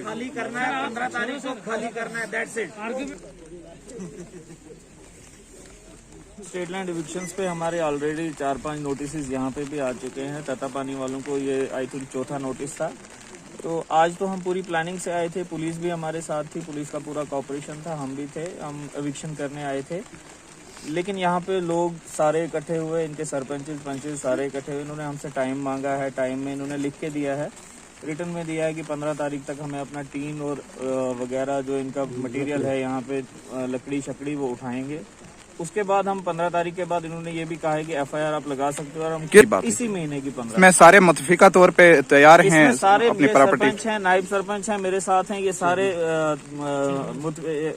खाली करना है 15 तारीख को, खाली करना है, दैट्स इट। स्टेट लैंड इविक्शंस पे हमारे ऑलरेडी 4-5 नोटिस यहाँ पे भी आ चुके हैं। ततापानी वालों को ये आई थिंक चौथा नोटिस था। तो आज तो हम पूरी प्लानिंग से आए थे, पुलिस भी हमारे साथ थी, पुलिस का पूरा कॉपरेशन था, हम भी थे, हम एविक्शन करने आए थे। लेकिन यहाँ पे लोग सारे इकट्ठे हुए, इनके सरपंचेस पंचेस सारे इकट्ठे हुए, इन्होंने हमसे टाइम मांगा है। टाइम में इन्होंने लिख के दिया है, रिटर्न में दिया है कि 15 तारीख तक हमें अपना टीन और वगैरह जो इनका मटेरियल है यहाँ पे लकड़ी शकड़ी वो उठाएंगे। उसके बाद हम 15 तारीख के बाद इन्होंने ये भी कहा है कि FIR आप लगा सकते हो, और हम इसी महीने की 15 में सारे मुतफिका तौर पे तैयार हैं। सारे अपनी प्रॉपर्टी सरपंच हैं, नायब सरपंच हैं, मेरे साथ हैं, ये सारे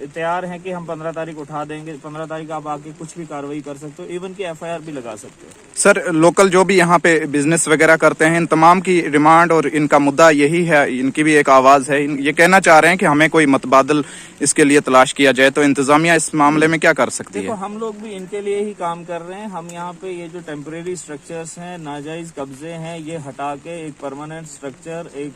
तैयार हैं कि हम 15 तारीख उठा देंगे। 15 तारीख आप आके कुछ भी कार्रवाई कर सकते हो, इवन की FIR भी लगा सकते हो। सर, लोकल जो भी यहाँ पे बिजनेस वगैरह करते हैं, इन तमाम की डिमांड और इनका मुद्दा यही है, इनकी भी एक आवाज है। ये कहना चाह रहे हैं कि हमें कोई मतबादल इसके लिए तलाश किया जाए। तो इंतजामिया इस मामले में क्या कर सकती है? हम लोग भी इनके लिए ही काम कर रहे हैं। हम यहाँ पे ये जो टेम्परेरी स्ट्रक्चर्स हैं, नाजायज कब्जे हैं, ये हटा के एक परमानेंट स्ट्रक्चर, एक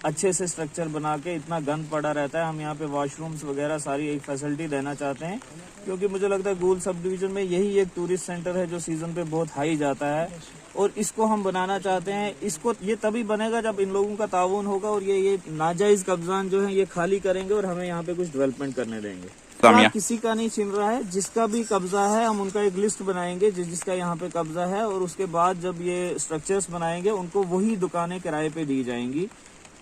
अच्छे से स्ट्रक्चर बना के, इतना गंद पड़ा रहता है, हम यहाँ पे वॉशरूम्स वगैरह सारी एक फैसिलिटी देना चाहते हैं। क्योंकि मुझे लगता है गोल सब डिवीजन में यही एक टूरिस्ट सेंटर है जो सीजन पे बहुत हाई जाता है, और इसको हम बनाना चाहते हैं। इसको ये तभी बनेगा जब इन लोगों का ताउन होगा और ये नाजायज कब्जान जो है ये खाली करेंगे और हमें यहाँ पे कुछ डेवलपमेंट करने देंगे। किसी का नहीं छिन रहा है, जिसका भी कब्जा है हम उनका एक लिस्ट बनाएंगे जिसका यहाँ पे कब्जा है, और उसके बाद जब ये स्ट्रक्चर्स बनाएंगे उनको वही दुकानें किराए पे दी जाएंगी।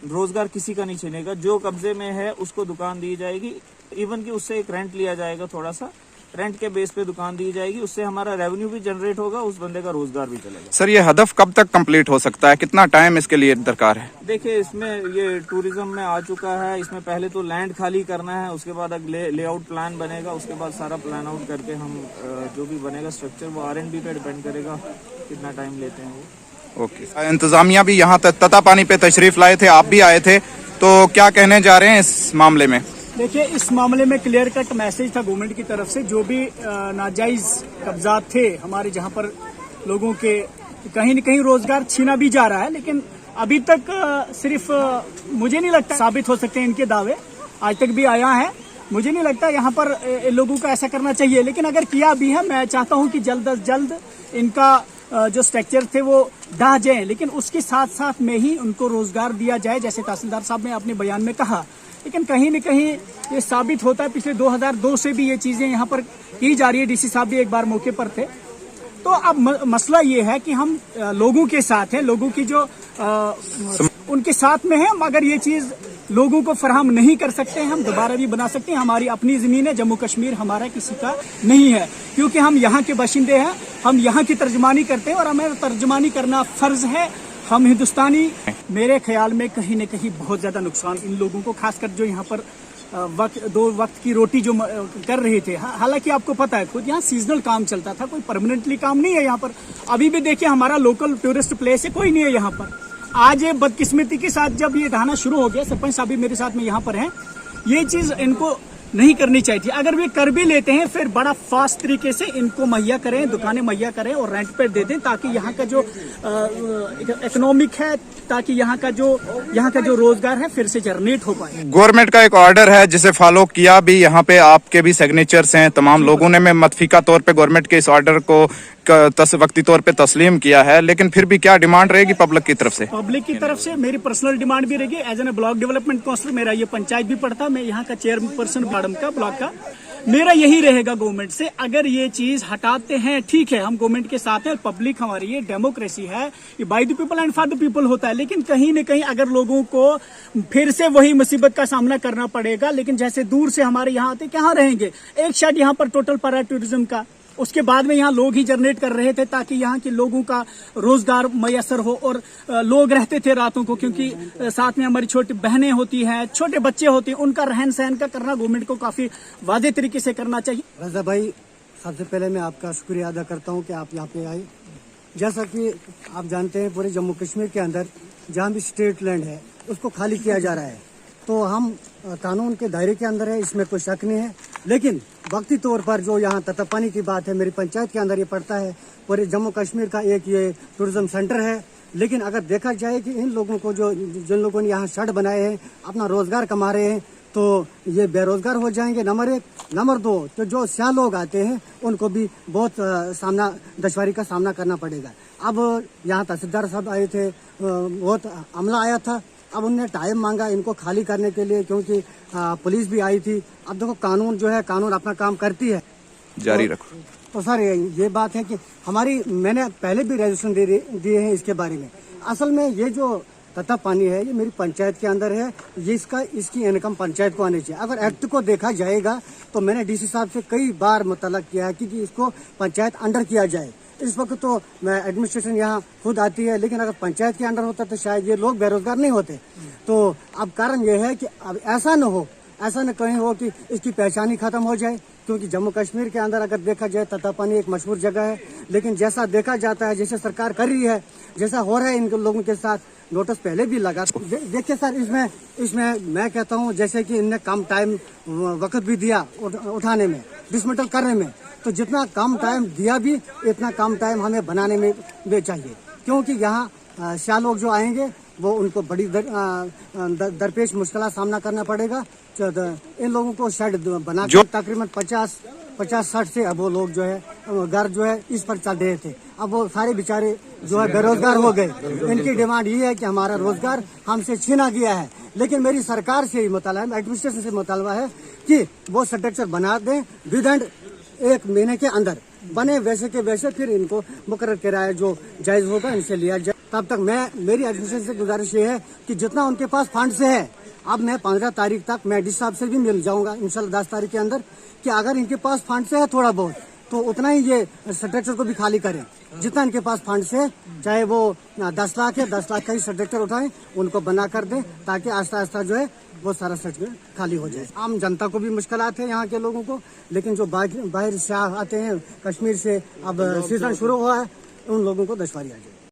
रोजगार किसी का नहीं छिनेगा, जो कब्जे में है उसको दुकान दी जाएगी, इवन कि उससे एक रेंट लिया जाएगा, थोड़ा सा रेंट के बेस पे दुकान दी जाएगी, उससे हमारा रेवेन्यू भी जनरेट होगा, उस बंदे का रोजगार भी चलेगा। सर, ये हदफ कब तक कंप्लीट हो सकता है? कितना टाइम इसके लिए दरकार है? देखिए, इसमें ये टूरिज्म में आ चुका है। इसमें पहले तो लैंड खाली करना है, उसके बाद लेआउट प्लान बनेगा, उसके बाद सारा प्लान आउट करके हम जो भी बनेगा स्ट्रक्चर वो R&D पे डिपेंड करेगा कितना टाइम लेते हैं वो। ओके। इंतजामिया भी यहाँ ततापानी पे तशरीफ लाए थे, आप भी आए थे, तो क्या कहने जा रहे हैं इस मामले में? देखिए, इस मामले में क्लियर कट मैसेज था गवर्नमेंट की तरफ से। जो भी नाजायज कब्जात थे हमारे, जहां पर लोगों के कहीं न कहीं रोजगार छीना भी जा रहा है, लेकिन अभी तक सिर्फ मुझे नहीं लगता साबित हो सकते हैं इनके दावे, आज तक भी आया है। मुझे नहीं लगता यहाँ पर लोगों को ऐसा करना चाहिए, लेकिन अगर किया भी है, मैं चाहता हूँ कि जल्द अज जल्द इनका जो स्ट्रक्चर थे वो ढह जाए, लेकिन उसके साथ साथ में ही उनको रोजगार दिया जाए, जैसे तहसीलदार साहब ने अपने बयान में कहा। लेकिन कहीं न कहीं ये साबित होता है, पिछले 2002 से भी ये चीजें यहाँ पर की जा रही है। DC साहब भी एक बार मौके पर थे। तो अब मसला ये है कि हम लोगों के साथ हैं, लोगों की जो उनके साथ में है, मगर ये चीज लोगों को फराहम नहीं कर सकते हैं। हम दोबारा भी बना सकते हैं, हमारी अपनी जमीन है, जम्मू कश्मीर हमारा किसी का नहीं है, क्योंकि हम यहाँ के बाशिंदे हैं, हम यहाँ की तर्जमानी करते हैं और हमें तर्जमानी करना फर्ज है। हम हिंदुस्तानी, मेरे ख्याल में कहीं न कहीं बहुत ज्यादा नुकसान इन लोगों को, खासकर जो यहाँ पर दो वक्त की रोटी जो कर रहे थे। हालांकि आपको पता है, खुद यहाँ सीजनल काम चलता था, कोई परमानेंटली काम नहीं है यहाँ पर। अभी भी देखिए, हमारा लोकल टूरिस्ट प्लेस है, कोई नहीं है यहाँ पर। आज ये बदकिस्मती के साथ जब ये ढहाना शुरू हो गया, सरपंच साहब भी मेरे साथ में यहाँ पर हैं, ये चीज इनको नहीं करनी चाहिए थी। अगर वे कर भी लेते हैं, फिर बड़ा फास्ट तरीके से इनको मुहैया करें, दुकानें मुहैया करें और रेंट पे दे दें, ताकि यहाँ का जो इकोनॉमिक है, ताकि यहाँ का जो रोजगार है फिर से जनरेट हो पाए। गवर्नमेंट का एक ऑर्डर है जिसे फॉलो किया भी, यहाँ पे आपके भी सिग्नेचर्स हैं, तमाम लोगों ने मतफीका तौर पे गवर्नमेंट के इस ऑर्डर को वक्ती तौर पे तस्लीम किया है। लेकिन फिर भी क्या डिमांड रहेगी पब्लिक की तरफ से? पब्लिक की तरफ से मेरी पर्सनल डिमांड भी रहेगी। As an block development councillor, मेरा ये पंचायत भी पड़ता, मैं यहाँ का चेयरपर्सन मैडम का ब्लॉक का, मेरा यही रहेगा गवर्नमेंट से, अगर ये चीज हटाते हैं ठीक है, हम गवर्नमेंट के साथ हैं। पब्लिक हमारी, ये डेमोक्रेसी है, ये by the people and for the people होता है। लेकिन कहीं न कहीं अगर लोगों को फिर से वही मुसीबत का सामना करना पड़ेगा, लेकिन जैसे दूर से हमारे यहाँ आते, कहाँ रहेंगे? एक शायद यहाँ पर टोटल पड़ा टूरिज्म का, उसके बाद में यहाँ लोग ही जनरेट कर रहे थे ताकि यहाँ के लोगों का रोजगार मयसर हो, और लोग रहते थे रातों को, क्योंकि साथ में हमारी छोटी बहनें होती हैं, छोटे बच्चे होते हैं, उनका रहन सहन का करना गवर्नमेंट को काफी वाज़ेह तरीके से करना चाहिए। रजा भाई, सबसे पहले मैं आपका शुक्रिया अदा करता हूँ कि आप यहाँ पे आए। जैसा कि आप जानते हैं, पूरे जम्मू कश्मीर के अंदर जहाँ भी स्टेट लैंड है उसको खाली किया जा रहा है, तो हम कानून के दायरे के अंदर है, इसमें कोई शक नहीं है। लेकिन वक्ती तौर पर जो यहाँ तत्तापानी की बात है, मेरी पंचायत के अंदर ये पड़ता है, पूरे जम्मू कश्मीर का एक ये टूरिज्म सेंटर है। लेकिन अगर देखा जाए कि इन लोगों को जिन लोगों ने यहाँ शेड बनाए हैं, अपना रोजगार कमा रहे हैं, तो ये बेरोजगार हो जाएंगे, नंबर 1। नंबर 2, तो जो स्याह लोग आते हैं उनको भी बहुत दुश्वारी का सामना करना पड़ेगा। अब यहाँ तहसीलदार साहब आए थे, बहुत अमला आया था, अब उनने टाइम मांगा इनको खाली करने के लिए, क्योंकि पुलिस भी आई थी। अब देखो कानून जो है, कानून अपना काम करती है। जारी रखो। तो सर ये बात है कि मैंने पहले भी रेजोल्यूशन दिए हैं इसके बारे में। असल में ये जो तत्तापानी है, ये मेरी पंचायत के अंदर है, ये इसकी इनकम पंचायत को आनी चाहिए। अगर एक्ट को देखा जाएगा तो मैंने डीसी साहब से कई बार मुतल्लक किया है कि इसको पंचायत अंडर किया जाए। इस वक्त तो एडमिनिस्ट्रेशन यहाँ खुद आती है, लेकिन अगर पंचायत के अंडर होता तो शायद ये लोग बेरोजगार नहीं होते। तो अब कारण ये है कि अब ऐसा न कहीं हो कि इसकी पहचान ही खत्म हो जाए, क्योंकि जम्मू कश्मीर के अंदर अगर देखा जाए तत्तापानी एक मशहूर जगह है। लेकिन जैसा देखा जाता है, जैसे सरकार कर रही है, जैसा हो रहा है इन लोगों के साथ, नोटिस पहले भी लगा। देखिए सर, इसमें मैं कहता हूँ जैसे कि इनने कम टाइम वक्त भी दिया उठाने में, डिसमेंटल करने में, तो जितना कम टाइम दिया भी इतना कम टाइम हमें बनाने में भी चाहिए, क्योंकि यहाँ स्याह लोग जो आएंगे वो उनको बड़ी दरपेश मुश्किल सामना करना पड़ेगा। इन लोगों को शेड बना के तकरीबन 50-60 से अब वो लोग जो है घर जो है इस पर चल रहे थे। अब वो सारे बेचारे जो है बेरोजगार हो गए। इनकी डिमांड ये है कि हमारा रोजगार हमसे छीना गया है। लेकिन मेरी सरकार से ही मुतालबा है, एडमिनिस्ट्रेशन से मुतालबा है कि वो स्ट्रक्चर बना दें विद एंड 1 महीने के अंदर बने, वैसे के वैसे फिर इनको मुकर्रर किराया जो जायज होगा इनसे लिया जाए। तब तक मेरी एडमिनिस्ट्रेशन से गुजारिश ये है कि जितना उनके पास फंड्स है, अब मैं 15 तारीख तक मैं डीसी साहब से भी मिल जाऊंगा इंशाल्लाह 10 तारीख के अंदर, कि अगर इनके पास फंड्स है थोड़ा बहुत, तो उतना ही ये स्ट्रक्चर को भी खाली करें। जितना इनके पास फंड्स है, चाहे वो 10 लाख है, 10 लाख का ही स्ट्रक्चर उठाएं, उनको बना कर दें, ताकि आस्ता आस्ता जो है वो सारा स्ट्रक्चर खाली हो जाए। आम जनता को भी मुश्किलात है यहाँ के लोगों को, लेकिन जो बाहर से आते हैं कश्मीर से, अब सीजन शुरू हुआ है, उन लोगों को दुश्वारी आ जाए।